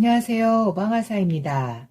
안녕하세요. 오방아사입니다.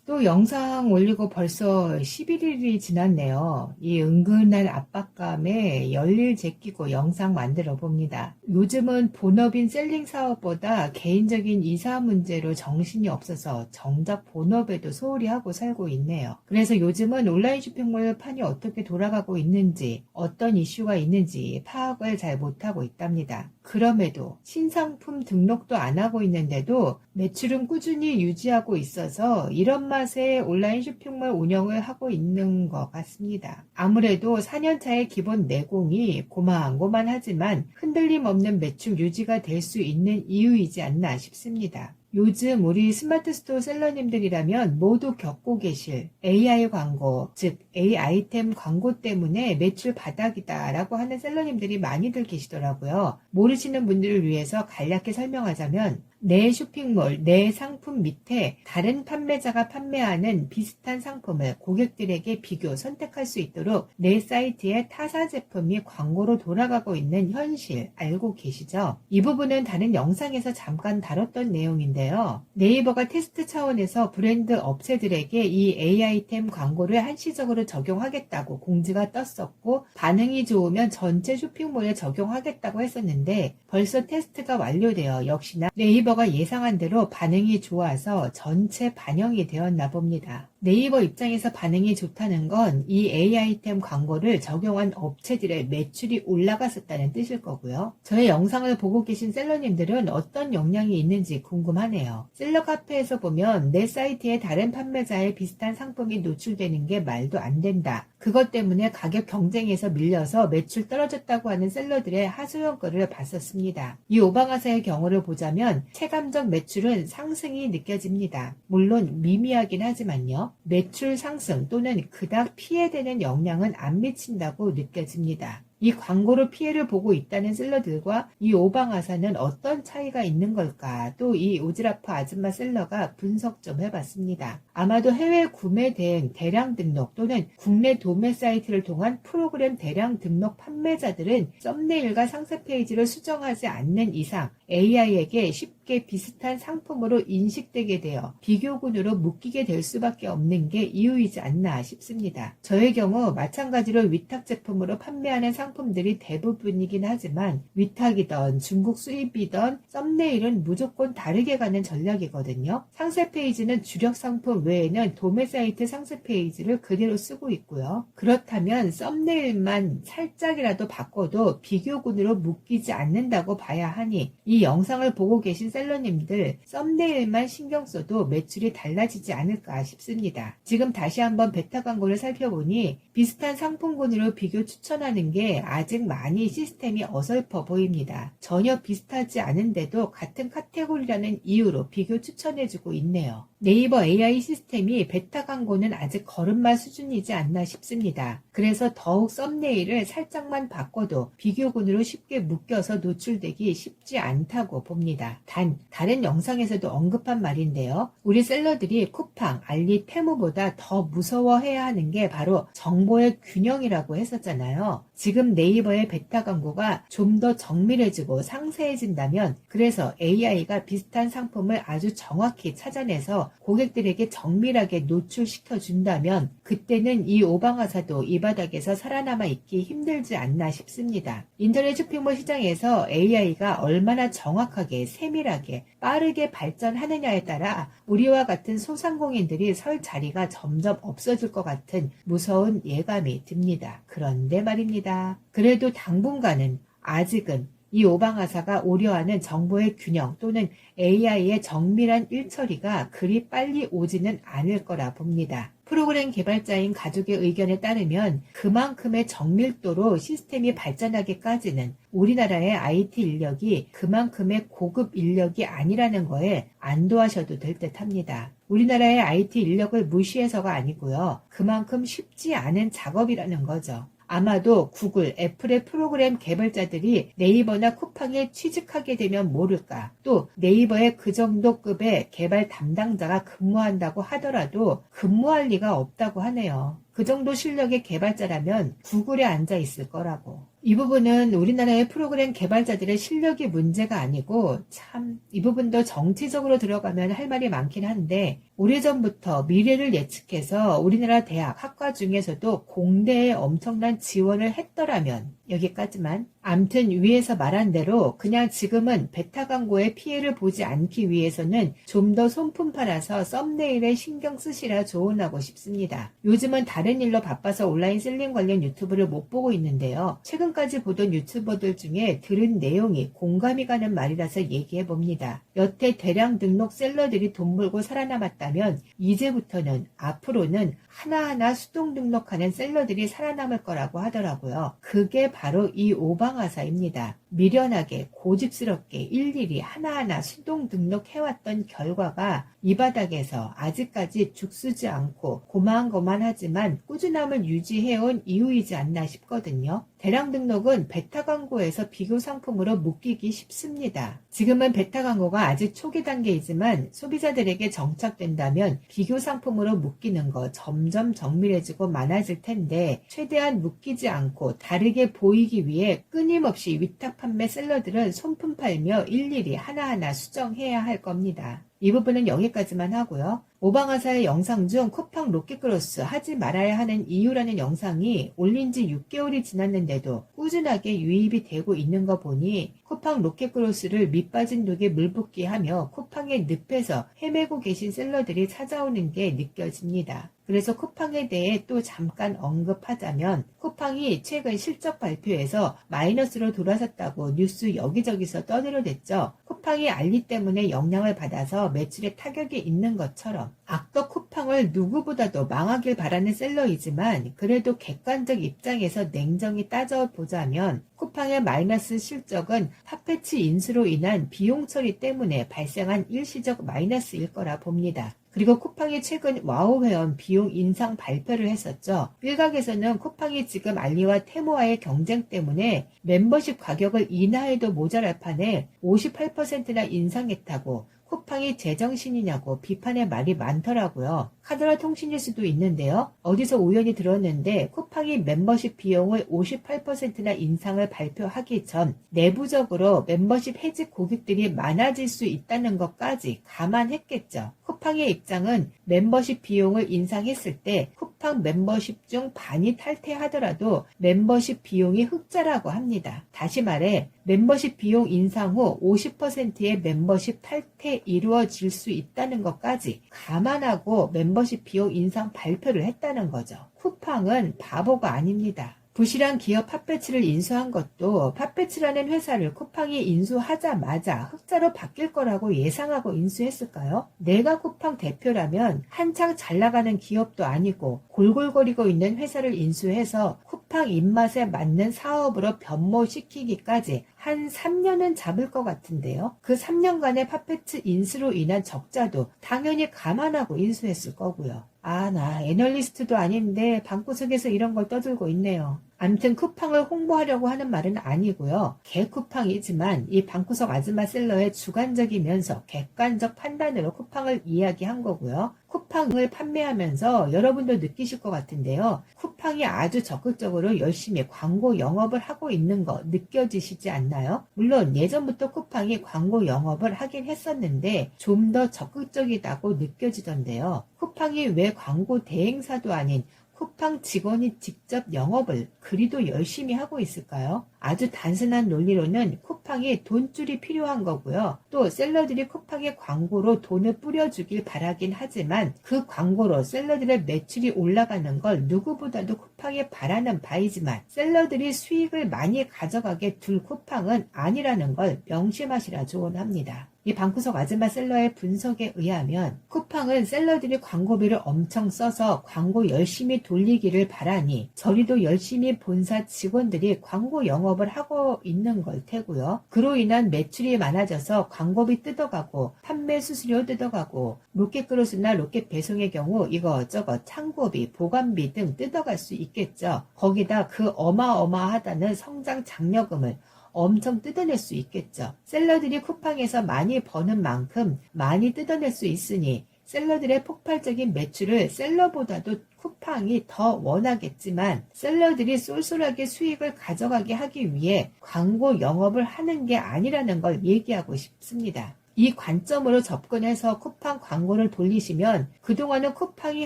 또 영상 올리고 벌써 11일이 지났네요. 이 은근한 압박감에 열일 제끼고 영상 만들어 봅니다. 요즘은 본업인 셀링 사업보다 개인적인 이사 문제로 정신이 없어서 정작 본업에도 소홀히 하고 살고 있네요. 그래서 요즘은 온라인 쇼핑몰 판이 어떻게 돌아가고 있는지, 어떤 이슈가 있는지 파악을 잘 못하고 있답니다. 그럼에도 신상품 등록도 안 하고 있는데도 매출은 꾸준히 유지하고 있어서 이런 맛에 온라인 쇼핑몰 운영을 하고 있는 것 같습니다. 아무래도 4년차의 기본 내공이 고만고만하지만 흔들림 없는 매출 유지가 될 수 있는 이유이지 않나 싶습니다. 요즘 우리 스마트 스토어 셀러님들이라면 모두 겪고 계실 AI 광고, 즉 AI 아이템 광고 때문에 매출 바닥이다 라고 하는 셀러님들이 많이들 계시더라고요. 모르시는 분들을 위해서 간략히 설명하자면 내 쇼핑몰, 내 상품 밑에 다른 판매자가 판매하는 비슷한 상품을 고객들에게 비교, 선택할 수 있도록 내 사이트에 타사 제품이 광고로 돌아가고 있는 현실 알고 계시죠? 이 부분은 다른 영상에서 잠깐 다뤘던 내용인데요. 네이버가 테스트 차원에서 브랜드 업체들에게 이 AI템 광고를 한시적으로 적용하겠다고 공지가 떴었고 반응이 좋으면 전체 쇼핑몰에 적용하겠다고 했었는데 벌써 테스트가 완료되어 역시나 네이버가 예상한 대로 반응이 좋아서 전체 반영이 되었나 봅니다. 네이버 입장에서 반응이 좋다는 건 이 AI템 광고를 적용한 업체들의 매출이 올라갔었다는 뜻일 거고요. 저의 영상을 보고 계신 셀러님들은 어떤 영향이 있는지 궁금하네요. 셀러 카페에서 보면 내 사이트에 다른 판매자의 비슷한 상품이 노출되는 게 말도 안 된다. 그것 때문에 가격 경쟁에서 밀려서 매출 떨어졌다고 하는 셀러들의 하소연글을 봤었습니다. 이 오방아사의 경우를 보자면 체감적 매출은 상승이 느껴집니다. 물론 미미하긴 하지만요. 매출 상승 또는 그닥 피해되는 영향은 안 미친다고 느껴집니다. 이 광고로 피해를 보고 있다는 셀러들과 이 오방아사는 어떤 차이가 있는 걸까? 또 이 오지라프 아줌마 셀러가 분석 좀 해봤습니다. 아마도 해외 구매 대행 대량 등록 또는 국내 도매 사이트를 통한 프로그램 대량 등록 판매자들은 썸네일과 상세 페이지를 수정하지 않는 이상 AI에게 쉽게 비슷한 상품으로 인식되게 되어 비교군으로 묶이게 될 수밖에 없는 게 이유이지 않나 싶습니다. 저의 경우 마찬가지로 위탁 제품으로 판매하는 상품들이 대부분이긴 하지만 위탁이던 중국 수입이던 썸네일은 무조건 다르게 가는 전략이거든요. 상세 페이지는 주력 상품 외에는 도매 사이트 상세 페이지를 그대로 쓰고 있고요. 그렇다면 썸네일만 살짝이라도 바꿔도 비교군으로 묶이지 않는다고 봐야 하니 이 영상을 보고 계신 셀러님들 썸네일만 신경 써도 매출이 달라지지 않을까 싶습니다. 지금 다시 한번 베타 광고를 살펴보니 비슷한 상품군으로 비교 추천하는 게 아직 많이 시스템이 어설퍼 보입니다. 전혀 비슷하지 않은데도 같은 카테고리라는 이유로 비교 추천해주고 있네요. 네이버 AI 시스템이 베타 광고는 아직 걸음마 수준이지 않나 싶습니다. 그래서 더욱 썸네일을 살짝만 바꿔도 비교군으로 쉽게 묶여서 노출되기 쉽지 않다고 봅니다. 단, 다른 영상에서도 언급한 말인데요. 우리 셀러들이 쿠팡, 알리, 테무보다 더 무서워해야 하는 게 바로 정보의 균형이라고 했었잖아요. 지금 네이버의 베타 광고가 좀 더 정밀해지고 상세해진다면 그래서 AI가 비슷한 상품을 아주 정확히 찾아내서 고객들에게 정밀하게 노출시켜 준다면 그때는 이 오방아사도 이 바닥에서 살아남아 있기 힘들지 않나 싶습니다. 인터넷 쇼핑몰 시장에서 AI가 얼마나 정확하게 세밀하게 빠르게 발전하느냐에 따라 우리와 같은 소상공인들이 설 자리가 점점 없어질 것 같은 무서운 예감이 듭니다. 그런데 말입니다. 그래도 당분간은 아직은 이 오방아사가 우려하는 정보의 균형 또는 AI의 정밀한 일처리가 그리 빨리 오지는 않을 거라 봅니다. 프로그램 개발자인 가족의 의견에 따르면 그만큼의 정밀도로 시스템이 발전하기까지는 우리나라의 IT 인력이 그만큼의 고급 인력이 아니라는 거에 안도하셔도 될 듯합니다. 우리나라의 IT 인력을 무시해서가 아니고요. 그만큼 쉽지 않은 작업이라는 거죠. 아마도 구글, 애플의 프로그램 개발자들이 네이버나 쿠팡에 취직하게 되면 모를까. 또 네이버에 그 정도 급의 개발 담당자가 근무한다고 하더라도 근무할 리가 없다고 하네요. 그 정도 실력의 개발자라면 구글에 앉아 있을 거라고. 이 부분은 우리나라의 프로그램 개발자들의 실력이 문제가 아니고 참 이 부분도 정치적으로 들어가면 할 말이 많긴 한데 오래전부터 미래를 예측해서 우리나라 대학 학과 중에서도 공대에 엄청난 지원을 했더라면 여기까지만. 암튼 위에서 말한 대로 그냥 지금은 베타 광고의 피해를 보지 않기 위해서는 좀 더 손품 팔아서 썸네일에 신경 쓰시라 조언하고 싶습니다. 요즘은 다른 일로 바빠서 온라인 셀링 관련 유튜브를 못 보고 있는데요. 최근까지 보던 유튜버들 중에 들은 내용이 공감이 가는 말이라서 얘기해 봅니다. 여태 대량 등록 셀러들이 돈 벌고 살아남았다면 이제부터는 앞으로는 하나하나 수동 등록하는 셀러들이 살아남을 거라고 하더라고요. 그게 바로 이 오방화사입니다. 미련하게 고집스럽게 일일이 하나하나 수동 등록해왔던 결과가 이 바닥에서 아직까지 죽쓰지 않고 고만고만하지만 꾸준함을 유지해온 이유이지 않나 싶거든요. 대량 등록은 베타 광고에서 비교 상품으로 묶이기 쉽습니다. 지금은 베타 광고가 아직 초기 단계이지만 소비자들에게 정착된다면 비교 상품으로 묶이는 거 점점 정밀해지고 많아질 텐데 최대한 묶이지 않고 다르게 보이기 위해 끊임없이 위탁 판매 셀러들은 손품 팔며 일일이 하나하나 수정해야 할 겁니다. 이 부분은 여기까지만 하고요. 오방화사의 영상 중 쿠팡 로켓크로스 하지 말아야 하는 이유라는 영상이 올린 지 6개월이 지났는데도 꾸준하게 유입이 되고 있는 거 보니 쿠팡 로켓크로스를 밑빠진 독에 물붓기 하며 쿠팡의 늪에서 헤매고 계신 셀러들이 찾아오는 게 느껴집니다. 그래서 쿠팡에 대해 또 잠깐 언급하자면 쿠팡이 최근 실적 발표에서 마이너스로 돌아섰다고 뉴스 여기저기서 떠들어댔죠. 쿠팡이 알리 때문에 영향을 받아서 매출에 타격이 있는 것처럼 악덕 쿠팡을 누구보다도 망하길 바라는 셀러이지만 그래도 객관적 입장에서 냉정히 따져보자면 쿠팡의 마이너스 실적은 팟패치 인수로 인한 비용 처리 때문에 발생한 일시적 마이너스일 거라 봅니다. 그리고 쿠팡이 최근 와우 회원 비용 인상 발표를 했었죠. 일각에서는 쿠팡이 지금 알리와 테무와의 경쟁 때문에 멤버십 가격을 인하해도 모자랄 판에 58%나 인상했다고 쿠팡이 제정신이냐고 비판의 말이 많더라고요. 카더라 통신일 수도 있는데요. 어디서 우연히 들었는데 쿠팡이 멤버십 비용을 58%나 인상을 발표하기 전 내부적으로 멤버십 해직 고객들이 많아질 수 있다는 것까지 감안했겠죠. 쿠팡의 입장은 멤버십 비용을 인상했을 때 쿠팡 멤버십 중 반이 탈퇴하더라도 멤버십 비용이 흑자라고 합니다. 다시 말해 멤버십 비용 인상 후 50%의 멤버십 탈퇴 이루어질 수 있다는 것까지 감안하고 멤버십 비용 인상 발표를 했다는 거죠. 쿠팡은 바보가 아닙니다. 부실한 기업 팟패치를 인수한 것도 팟패치라는 회사를 쿠팡이 인수하자마자 흑자로 바뀔 거라고 예상하고 인수했을까요? 내가 쿠팡 대표라면 한창 잘 나가는 기업도 아니고 골골거리고 있는 회사를 인수해서 쿠팡 입맛에 맞는 사업으로 변모시키기까지 한 3년은 잡을 것 같은데요. 그 3년간의 팟패치 인수로 인한 적자도 당연히 감안하고 인수했을 거고요. 나 애널리스트도 아닌데 방구석에서 이런 걸 떠들고 있네요. 암튼 쿠팡을 홍보하려고 하는 말은 아니고요. 개쿠팡이지만 이 방구석 아줌마 셀러의 주관적이면서 객관적 판단으로 쿠팡을 이야기한 거고요. 쿠팡을 판매하면서 여러분도 느끼실 것 같은데요. 쿠팡이 아주 적극적으로 열심히 광고 영업을 하고 있는 거 느껴지시지 않나요? 물론 예전부터 쿠팡이 광고 영업을 하긴 했었는데 좀 더 적극적이다고 느껴지던데요. 쿠팡이 왜 광고 대행사도 아닌 쿠팡 직원이 직접 영업을 그리도 열심히 하고 있을까요? 아주 단순한 논리로는 쿠팡이 돈줄이 필요한 거고요. 또 셀러들이 쿠팡의 광고로 돈을 뿌려주길 바라긴 하지만 그 광고로 셀러들의 매출이 올라가는 걸 누구보다도 쿠팡이 바라는 바이지만 셀러들이 수익을 많이 가져가게 둘 쿠팡은 아니라는 걸 명심하시라 조언합니다. 이 방구석 아줌마 셀러의 분석에 의하면 쿠팡은 셀러들이 광고비를 엄청 써서 광고 열심히 돌리기를 바라니 저리도 열심히 본사 직원들이 광고 영업을 하고 있는 걸 테고요. 그로 인한 매출이 많아져서 광고비 뜯어가고 판매 수수료 뜯어가고 로켓크로스나 로켓 배송의 경우 이거저거 창고비, 보관비 등 뜯어갈 수 있겠죠. 거기다 그 어마어마하다는 성장 장려금을 엄청 뜯어낼 수 있겠죠. 셀러들이 쿠팡에서 많이 버는 만큼 많이 뜯어낼 수 있으니 셀러들의 폭발적인 매출을 셀러보다도 쿠팡이 더 원하겠지만 셀러들이 쏠쏠하게 수익을 가져가게 하기 위해 광고 영업을 하는 게 아니라는 걸 얘기하고 싶습니다. 이 관점으로 접근해서 쿠팡 광고를 돌리시면 그동안은 쿠팡이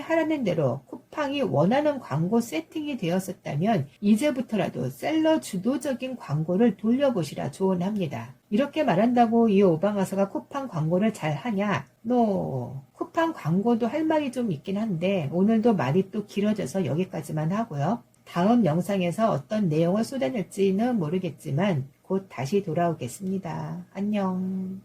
하라는 대로 쿠팡이 원하는 광고 세팅이 되었었다면 이제부터라도 셀러 주도적인 광고를 돌려보시라 조언합니다. 이렇게 말한다고 이 오방아서가 쿠팡 광고를 잘 하냐? 쿠팡 광고도 할 말이 좀 있긴 한데 오늘도 말이 또 길어져서 여기까지만 하고요. 다음 영상에서 어떤 내용을 쏟아낼지는 모르겠지만 곧 다시 돌아오겠습니다. 안녕.